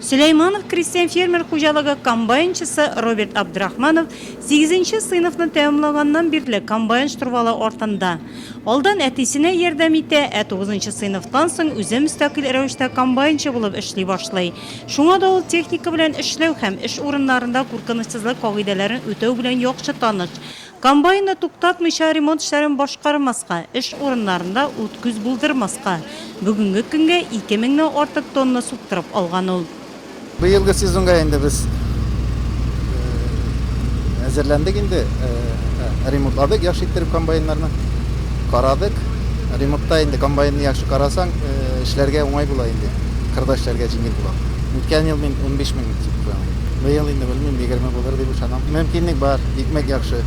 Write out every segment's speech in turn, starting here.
Süleymanov Kristiyан фермер хуҗалыгы комбайнчысы Роберт Абдрахманов 8-нче сыйныфны тәмамлаганнан бирле комбайн штурвалы артында. Алдан әтисенә ярдәм итә, 9-нчы сыйныфтан соң үзе мөстәкыйль рәвештә комбайнчы булып эшли башлый. Шуңа да ул техника белән эшләү һәм эш урыннарында куркынычсызлык кагыйдәләрен үтәү белән яхшы таныш. Комбайнны туктатмыйча ремонт эшләрен башкармаска, эш урыннарында ут күз булдырмаска. Бүгенге көнгә 2000 артык тонна суктырып алган ул. Быйылгы сезонга инде без әзерләндек инде. Ремонтладык, яхшы иттереп комбайннарны. Карадык. Ремонтта инде комбайнны яхшы карасаң, эшләргә уңай була инде. Кырда эшләргә җиңел була. Үткән ел мен 15 мең тип куям. Быел инде белмим, 20 булыр дип ышанам. Мөмкинлек бар, икмәк яхшы,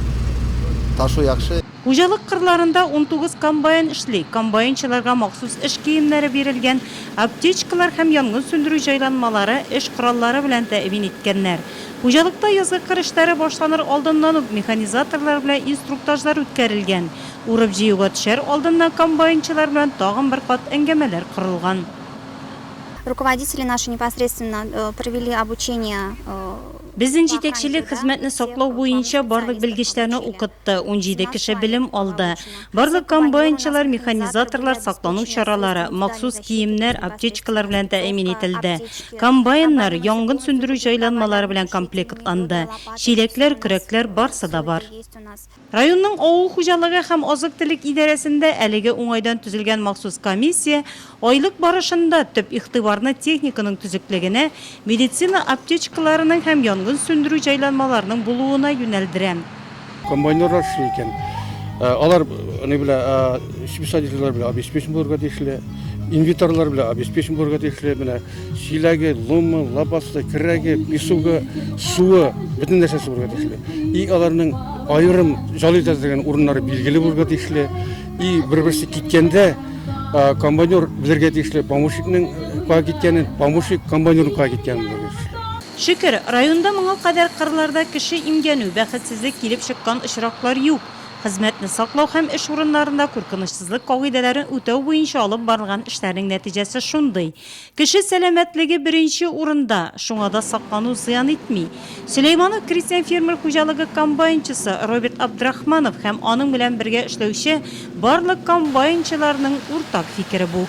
ташу яхшы. Хуҗалык кырларында 19 комбайн эшли. Комбайнчыларга махсус эш киемнәре бирелгән, аптечкалар һәм янгын сөндерү җайланмалары, эш кораллары белән тәэмин иткәннәр. Хуҗалыкта язгы кыр эшләре башланыр алдыннан ук механизаторлар белән инструктажлар үткәрелгән. Урып җыюга төшәр алдыннан комбайнчылар белән тагын бер кат әңгәмәләр корылган. Руководители наши непосредственно провели обучение. Безнең җитәкчелек хезмәтне саклау буенча барлык белгечләрне укытты, 17 кеше белем алды. Барлык комбайнчылар, механизаторлар саклану чаралары, махсус киемнәр, аптечкалар белән тәэмин ителде. Комбайннар янгын сөндерү җайланмалары белән комплектланды. Чиләкләр, көрәкләр барсы да бар. Районның авыл хуҗалыгы һәм азык-төлек идарәсендә әлеге уңайдан төзелгән махсус комиссия айлык барышында төп игътибарны техниканың төзеклегенә, медицина аптечкаларының һәм янгын сөндерү җайланмаларының булуына юнәлдерә. Комбайнерлар эшли икән. Алар не белә, специалистлар белән обеспечен булырга тиешле, инвентарьлар белән обеспечен булырга тиешле, менә чиләге, ломы, лопаты, кирәге, песогы, суы, бөтен нәрсәсе булырга тиешле. И аларның айрым җалый төзелгән урыннары билгеле булырга тиешле. И бер-берсе киткәндә комбайнер белергә тиешле, помощникның кая киткәнен, помощник комбайнерның кая киткәнен белергә тиешле. Шөкер, районда моңа кадәр кырларда кеше имгәнү, бәхетсезлек килеп чыккан очраклар юк. Хезмәтне саклау һәм эш урыннарында куркынычсызлык кагыйдәләрен үтәү буенча алып барылган эшләрнең нәтиҗәсе шундый. Кеше сәламәтлеге беренче урында, шуңа да саклану зыян итми. Сüleymanov Kristiyан фермер хуҗалыгы комбайнчысы Роберт Абдрахманов һәм аның белән бергә эшләүче барлык комбайнчыларның уртак фикере бу.